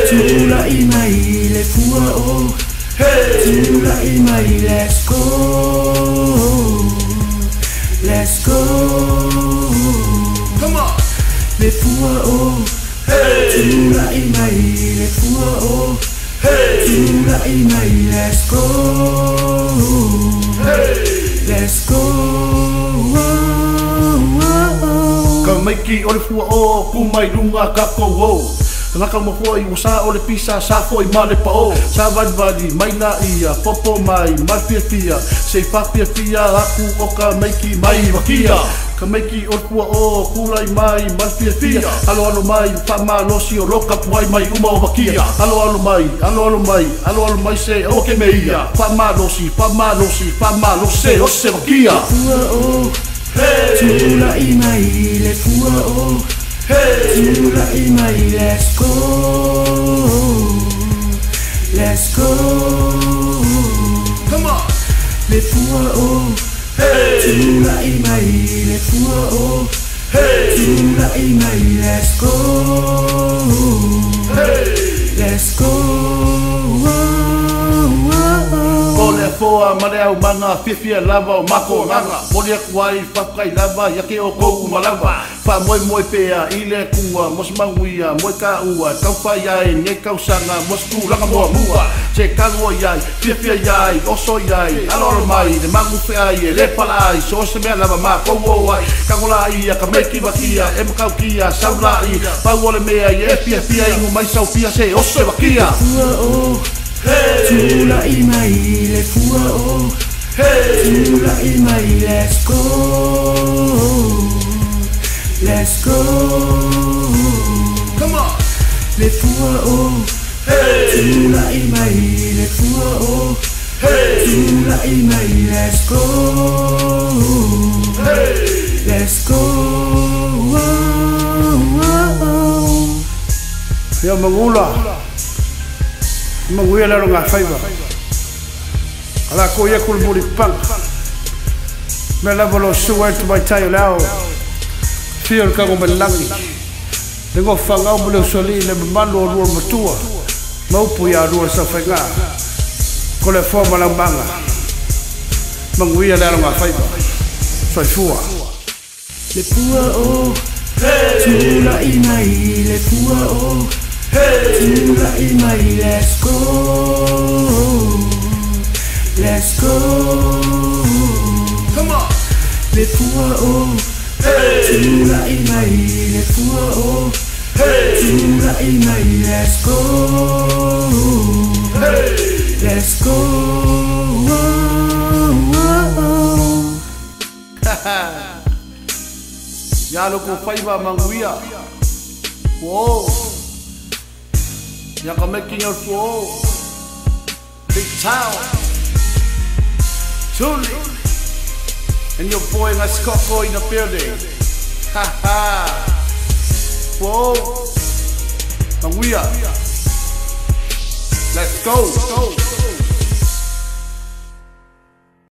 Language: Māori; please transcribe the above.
Tula i mai le fua o. Tula i mai, let's go. Let's go. Come on. Le fua o. Tula i mai le fua o. Tula i mai, let's go. Let's go. Ka maiki o le fua o, ku mai runga ka kou. Ngaka mahua i wasa o le pisa sa foi male pa o. Sa vadi mai na ia, popo mai, malpia pia. Se papia pia aku o ka maiki mai wakia. Ka maiki o fua o, kulai mai, malpia pia. Alo mai, whama losi o roka puai mai uma o wakia. Alo mai, alo mai se o ke meia. Whama losi, o se wakia. Fua o. Tula i mai le fua o. Tula i mai, let's go. Let's go. Come on. Le fua o. Tula i mai le fua o. Tula i mai, let's go. Let's go. Kole foa mare au manga fifia lava o mako nganga. Mori akuai whakai lava yake o kou malava. Wha moi pea ile kua mos manguia moi ka ua. Kau whai ai nge kau sanga mos kūranga moa mua. Se kango iai, fifia iai, oso iai. Aloro mai, ne mangu whea ai e lepala ai. So se mea lava ma kou ai. Kangola ia, ka meki wakia, e makau kia, saura i. Pau ole mea i e fia ingu mai sau fia se oso e wakia. Fua o. Tula i mai le fua o. Tula i mai, let's go. Let's go. Come on. Le fua o. Tula i mai le fua o. Tula i mai, let's go. Let's go. Ia mangula. Manguia lero ngā whaiva. Ala ko ia kul muri pang. Me lava lo sua tu mai tai lao. Fia ka me langi. Le go whangau mo le soli le manu o rua matua. Maupu ia rua sa whainga. Ko le forma lang manga. Manguia lero ngā whaiva. Soi fua. Le fua o. Tula i mai le fua o. Tula i mai, let's go. Let's go. Come on. Le fua o. Tula i mai le fua o. Tula i mai, let's go. Let's go. Ya lo ko whaiva manguia. Whoa. Ya ka making your flow. Big town. Tuli. And your boy Ngascocco in the building. Ha ha. Whoa. Manguia. Let's go.